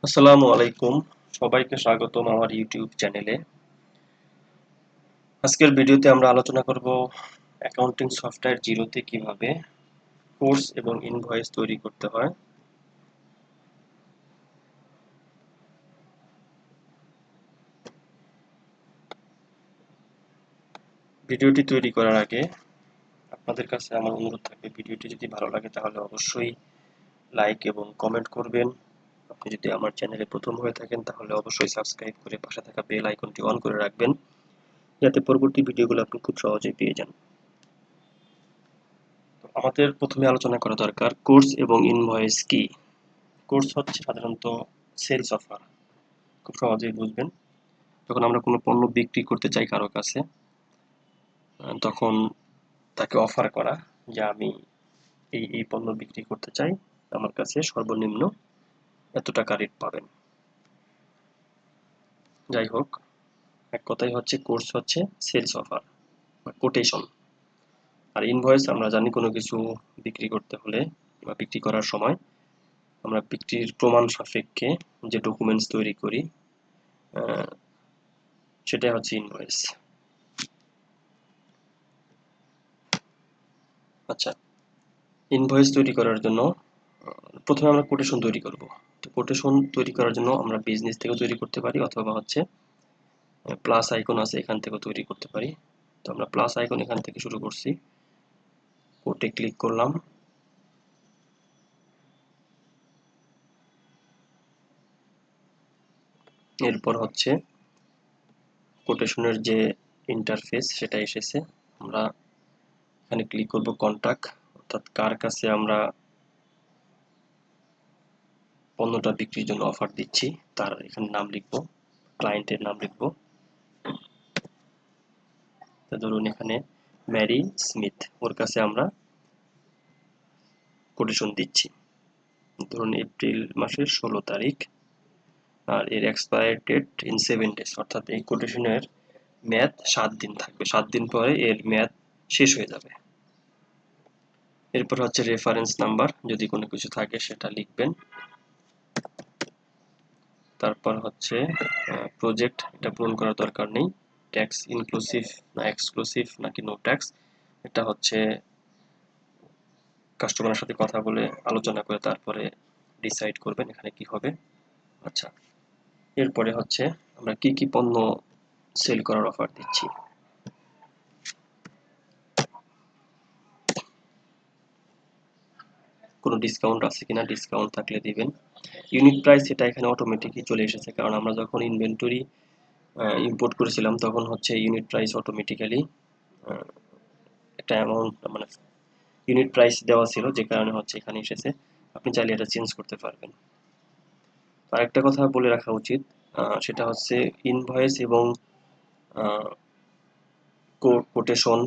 আসসালামু আলাইকুম, সবাইকে স্বাগতম আমার ইউটিউব চ্যানেলে। আজকের ভিডিওতে আমরা আলোচনা করব অ্যাকাউন্টিং সফটওয়্যার জিরোতে কিভাবে কোর্স এবং ইনভয়েস তৈরি করতে হয়। ভিডিওটি তৈরি করার আগে আপনাদের কাছে আমার অনুরোধ থাকবে, ভিডিওটি যদি ভালো লাগে তাহলে অবশ্যই লাইক এবং কমেন্ট করবেন। আপনি যদি আমার চ্যানেলে প্রথম হয়ে থাকেন তাহলে অবশ্যই সাবস্ক্রাইব করে পাশে থাকা বেল আইকনটি অন করে রাখবেন, যাতে পরবর্তী ভিডিওগুলো আপনি খুব সহজেই পেয়ে যান। তো আমাদের প্রথমে আলোচনা করা দরকার কোর্স এবং ইনভয়েস কি। কোর্স হচ্ছে সাধারণত সেলস অফার, খুব সহজেই বুঝবেন। যখন আমরা কোনো পণ্য বিক্রি করতে চাই কারো কাছে, তখন তাকে অফার করা যে আমি এই পণ্য বিক্রি করতে চাই, আমার কাছে সর্বনিম্ন এত টাকা রেট পাবেন। যাই হোক, এক কথাই হচ্ছে কোর্স হচ্ছে সেলস অফার বা কোটেশন। আর ইনভয়েস আমরা জানি কোনো কিছু বিক্রি করতে হলে বা বিক্রি করার সময় আমরা বিক্রির প্রমাণ সাপেক্ষে যে ডকুমেন্টস তৈরি করি, সেটাই হচ্ছে ইনভয়েস। আচ্ছা, ইনভয়েস তৈরি করার জন্য প্রথমে আমরা কোটেশন তৈরি করব। তো কোটেশন তৈরি করার জন্য আমরা বিজনেস থেকেও তৈরি করতে পারি, অথবা হচ্ছে প্লাস আইকন আছে এখান থেকেও তৈরি করতে পারি। তো আমরা প্লাস আইকন এখান থেকে শুরু করছি, কোটে ক্লিক করলাম। এরপর হচ্ছে কোটেশনের যে ইন্টারফেস সেটা এসেছে, আমরা এখানে ক্লিক করব কন্টাক্ট, অর্থাৎ কার কাছে আমরা পণ্যটা বিক্রির জন্য অফার দিচ্ছি তার এখানে নাম লিখব, ক্লায়েন্টের নাম লিখব। ধরুন এখানে ম্যারি স্মিথ, ওর কাছে আমরা কোটেশন দিচ্ছি, ধরুন এপ্রিল মাসের 16 তারিখ, আর এর এক্সপায়ার ডেট ইন 7 days, অর্থাৎ এই কোটেশনের মেয়াদ 7 দিন থাকবে, 7 দিন পরে এর মেয়াদ শেষ হয়ে যাবে। এরপর হচ্ছে রেফারেন্স নাম্বার, যদি কোনো কিছু থাকে সেটা লিখবেন। তারপর হচ্ছে প্রজেক্ট, এটা পূরণ করার দরকার নেই। ট্যাক্স ইনক্লুসিভ না এক্সক্লুসিভ নাকি নো ট্যাক্স, এটা হচ্ছে কাস্টমারের সাথে কথা বলে আলোচনা করে তারপরে ডিসাইড করবেন এখানে কি হবে। আচ্ছা, এরপরে হচ্ছে আমরা কি কি পণ্য সেল করার অফার দিচ্ছি। কোনো ডিসকাউন্ট আছে কিনা, ডিসকাউন্ট থাকলে দিবেন। ইউনিট প্রাইস, এটা এখানে অটোমেটিকই চলে এসেছে, কারণ আমরা যখন ইনভেন্টরি ইম্পোর্ট করেছিলাম তখন হচ্ছে ইউনিট প্রাইস অটোমেটিক্যালি একটা অ্যামাউন্ট, মানে ইউনিট প্রাইস দেওয়া ছিল, যে কারণে হচ্ছে এখানে এসেছে। আপনি চাইলে এটা চেঞ্জ করতে পারবেন। আরেকটা কথা বলে রাখা উচিত, সেটা হচ্ছে ইনভয়েস এবং কোটেশন,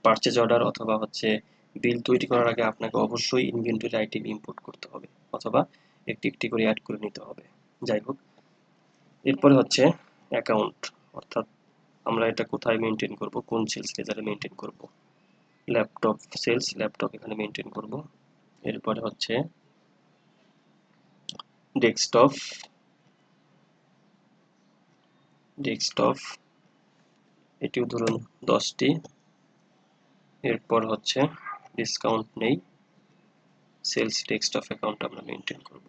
পারচেজ অর্ডার অথবা হচ্ছে বিল তৈরি করার আগে আপনাকে অবশ্যই ইনভেন্টরি আইটেম ইম্পোর্ট করতে হবে, অথবা একটি একটি করে অ্যাড করে নিতে হবে। যাই হোক, এরপরে হচ্ছে অ্যাকাউন্ট, অর্থাৎ আমরা এটা কোথায় মেনটেন করব, কোন সেলস লেজারে মেনটেন করব। ল্যাপটপ সেলস, ল্যাপটপ এখানে মেনটেন করব। এরপরে হচ্ছে ডেস্কটপ, ডেস্কটপ এটিও ধরুন 10টি। এরপর হচ্ছে ডিসকাউন্ট নেই, সেলস ডেস্কটপ অ্যাকাউন্ট আমরা মেনটেন করব।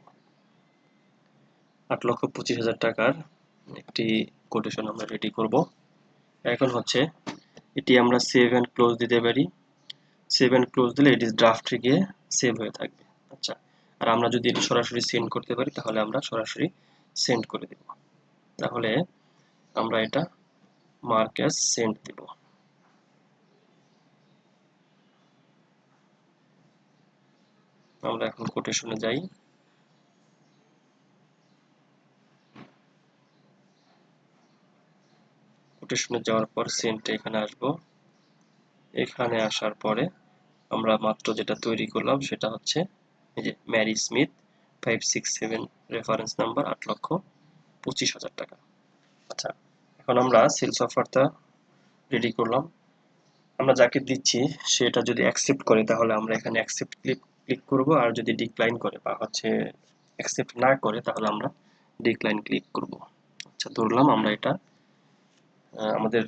8,25,000 টাকার একটি কোটেশন আমরা রেডি করব। এখন হচ্ছে এটি আমরা সেভ অ্যান্ড ক্লোজ দিতে পারি। সেভ অ্যান্ড ক্লোজ দিলে এটি ড্রাফটে গিয়ে সেভ হয়ে থাকবে। আচ্ছা, আর আমরা যদি এটি সরাসরি সেন্ড করতে পারি তাহলে আমরা সরাসরি সেন্ড করে দেব। তাহলে আমরা এটা মার্ক অ্যাজ সেন্ড দেব। আমরা এখন কোটেশনে যাই। কোটেশনে যাওয়ার পর সেন্টে এখানে আসব। এখানে আসার পরে আমরা মাত্র যেটা তৈরি করলাম সেটা হচ্ছে এই যে ম্যারি স্মিথ 567 রেফারেন্স নাম্বার, 8,25,000 টাকা। আচ্ছা, এখন আমরা সেলস অফারটা রেডি করলাম। আমরা যাকে দিচ্ছি সেটা যদি অ্যাকসেপ্ট করে তাহলে আমরা এখানে অ্যাকসেপ্ট ক্লিক করব, আর যদি ডিক্লাইন করে বা হচ্ছে অ্যাকসেপ্ট না করে তাহলে আমরা ডিক্লাইন ক্লিক করব। আচ্ছা, ধরলাম আমরা এটা আমাদের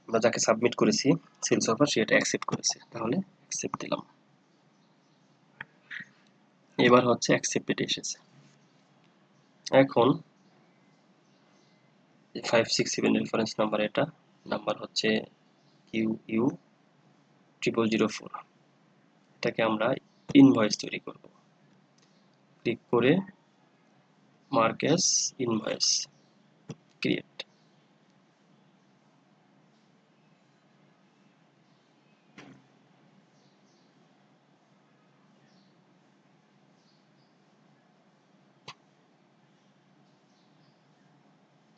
আমরা যাকে সাবমিট করেছি সেলস অফার সে এটা অ্যাকসেপ্ট করেছে, তাহলে অ্যাকসেপ্ট দিলাম। এবার হচ্ছে অ্যাকসেপ্টেড এসেছে। এখন 567 রেফারেন্স নাম্বার, এটা নাম্বার হচ্ছে QU0004, এটাকে আমরা ইনভয়েস তৈরি করব। ক্লিক করে মার্ক অ্যাজ ইনভয়েস, ক্রিয়েট।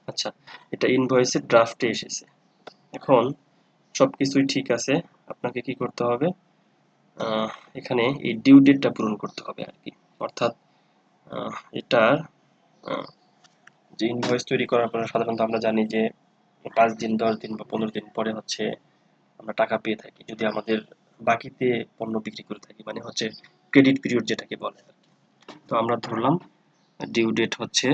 আচ্ছা, এটা ইনভয়েসের ড্রাফটে এসেছে। এখন সবকিছুই ঠিক আছে, আপনাকে কি করতে হবে, এখানে এই ডিউ ডেটটা পূরণ করতে হবে আর কি। অর্থাৎ এটা যে ইনভয়েস তৈরি করার পরে সাধারণত আমরা জানি যে 5 দিন 10 দিন বা 15 দিন পরে হচ্ছে আমরা টাকা পেয়ে থাকি, যদি আমাদের বাকিতে পণ্য বিক্রি করে থাকি, মানে হচ্ছে ক্রেডিট পিরিয়ড যেটাকে বলে আর কি। তো আমরা ধরলাম ডিউ ডেট হচ্ছে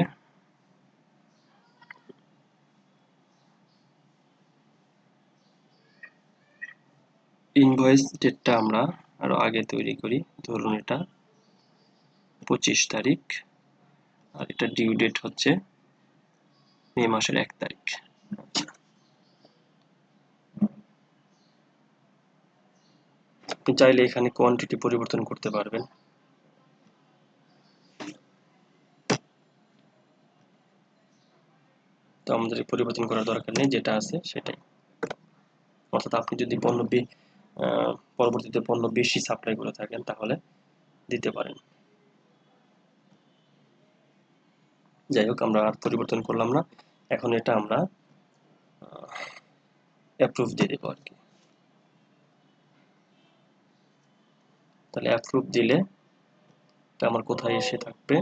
ইনভয়েস ডেটটা আমরা আরো আগে তৈরি করি, ধরুন এটা 25 তারিখ, আর এটা ডিউ ডেট হচ্ছে মে মাসের 1 তারিখ। আপনি চাইলে এখানে কোয়ান্টিটি পরিবর্তন করতে পারবেন। তো আমাদের পরিবর্তন করার দরকার নেই, যেটা আছে সেটাই। অর্থাৎ আপনি যদি পরবর্তীতে পণ্য বেশি সাপ্লাই করে থাকেন তাহলে দিতে পারেন। যাই হোক, আমরা আর পরিবর্তন করলাম না, এখন এটা আমরা অ্যাপ্রুভ দিয়ে দেবো আর কি। তাহলে অ্যাপ্রুভ দিলে এটা আমার কোথায় এসে থাকবে,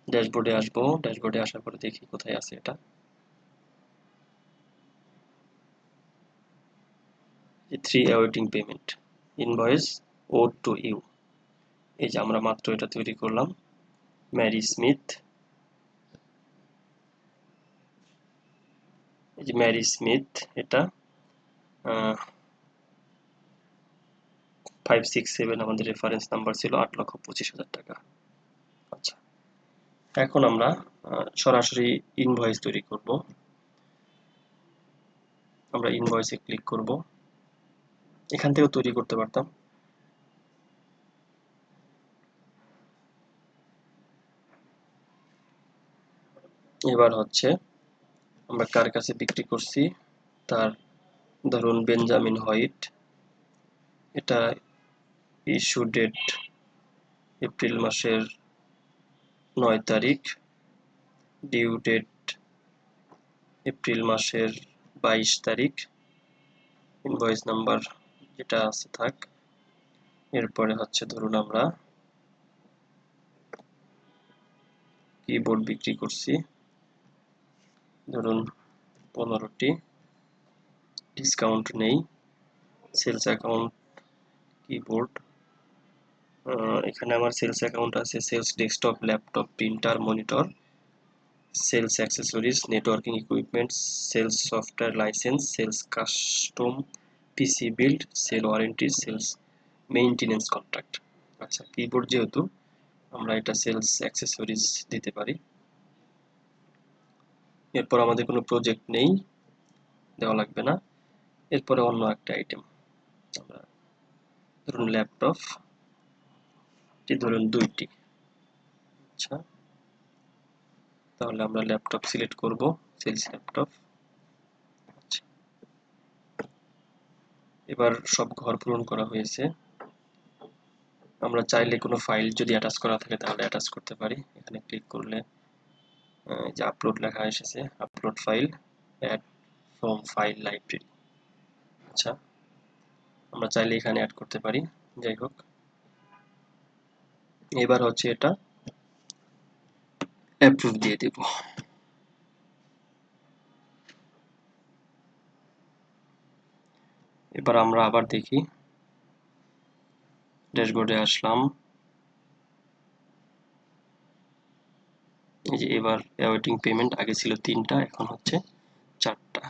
ড্যাশবোর্ডে আসবো। ড্যাশবোর্ডে আসার পরে দেখি কোথায় আছে এটা, 3 awaiting payment, invoice owed to you। এই যে আমরা মাত্র এটা তৈরি করলাম, ম্যারি স্মিথ। এই যে ম্যারি স্মিথ, এটা 567 আমাদের রেফারেন্স নাম্বার ছিল, 8,25,000 টাকা। আচ্ছা, এখন আমরা সরাসরি ইনভয়েস তৈরি করব। আমরা ইনভয়েসে ক্লিক করব, এখান থেকেও তৈরি করতে পারতাম। এবার হচ্ছে আমরা কার কাছে বিক্রি করছি তার, ধরুন বেঞ্জামিন হোয়াইট, এটা ইস্যু ডেট এপ্রিল মাসের 9 তারিখ, ডিউ ডেট এপ্রিল মাসের 22 তারিখ, ইনভয়েস নাম্বার যেটা আছে থাক। এরপরে হচ্ছে ধরুন আমরা কিবোর্ড বিক্রি করছি, ধরুন 15টি, ডিসকাউন্ট নেই, সেলস অ্যাকাউন্ট কিবোর্ড, এখানে আমার সেলস অ্যাকাউন্ট আছে sales desktop, laptop, printer, monitor, sales accessories, networking equipment, sales software license, sales custom PC build, sell warranty, sales maintenance contract. আচ্ছা, কিবোর্ড যেহেতু আমরা এটা সেলস অ্যাক্সেসরিজ দিতে পারি। এরপর আমাদের কোনো প্রজেক্ট নেই, দেওয়া লাগবে না। এরপরে অন্য একটা আইটেম, আমরা ধরুন ল্যাপটপ, ধরুন 2টি। আচ্ছা, তাহলে আমরা ল্যাপটপ সিলেক্ট করব, সেলস ল্যাপটপ। আচ্ছা, এবার সব ঘর পূরণ করা হয়েছে। আমরা চাইলে কোনো ফাইল যদি অ্যাটাচ করা থাকে তাহলে অ্যাটাচ করতে পারি। এখানে ক্লিক করলে যে আপলোড লেখা এসেছে, upload file, add from file library. আচ্ছা, আমরা চাইলে এখানে অ্যাড করতে পারি। যাই হোক, এবার হচ্ছে এটা অ্যাপ্রুভ দিয়ে দেব। এবার আমরা আবার দেখি, ড্যাশবোর্ডে আসলাম, এই যে এবার অ্যাওয়েটিং পেমেন্ট, আগে ছিল 3টা, এখন হচ্ছে 4টা।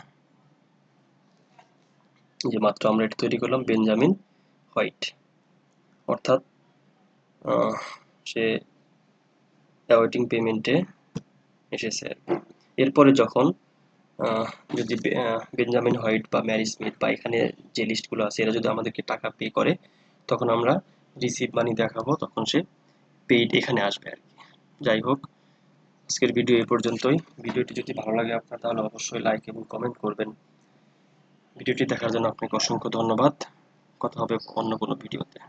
যে মাত্র আমরা এটা তৈরি করলাম, বেঞ্জামিন হোয়াইট, অর্থাৎ সে অ্যাওয়েটিং পেমেন্টে এসেছে। এরপরে যখন যদি বেঞ্জামিন হোয়াইট বা ম্যারি স্মিথ বা এখানে যে লিস্টগুলো আছে এরা যদি আমাদেরকে টাকা পে করে, তখন আমরা রিসিভ মানি দেখাবো, তখন সে পেইড এখানে আসবে আর কি। যাই হোক, আজকের ভিডিও এই পর্যন্তই। ভিডিওটি যদি ভালো লাগে আপনার, তাহলে অবশ্যই লাইক এবং কমেন্ট করবেন। ভিডিওটি দেখার জন্য আপনাকে অসংখ্য ধন্যবাদ। কথা হবে অন্য কোনো ভিডিওতে।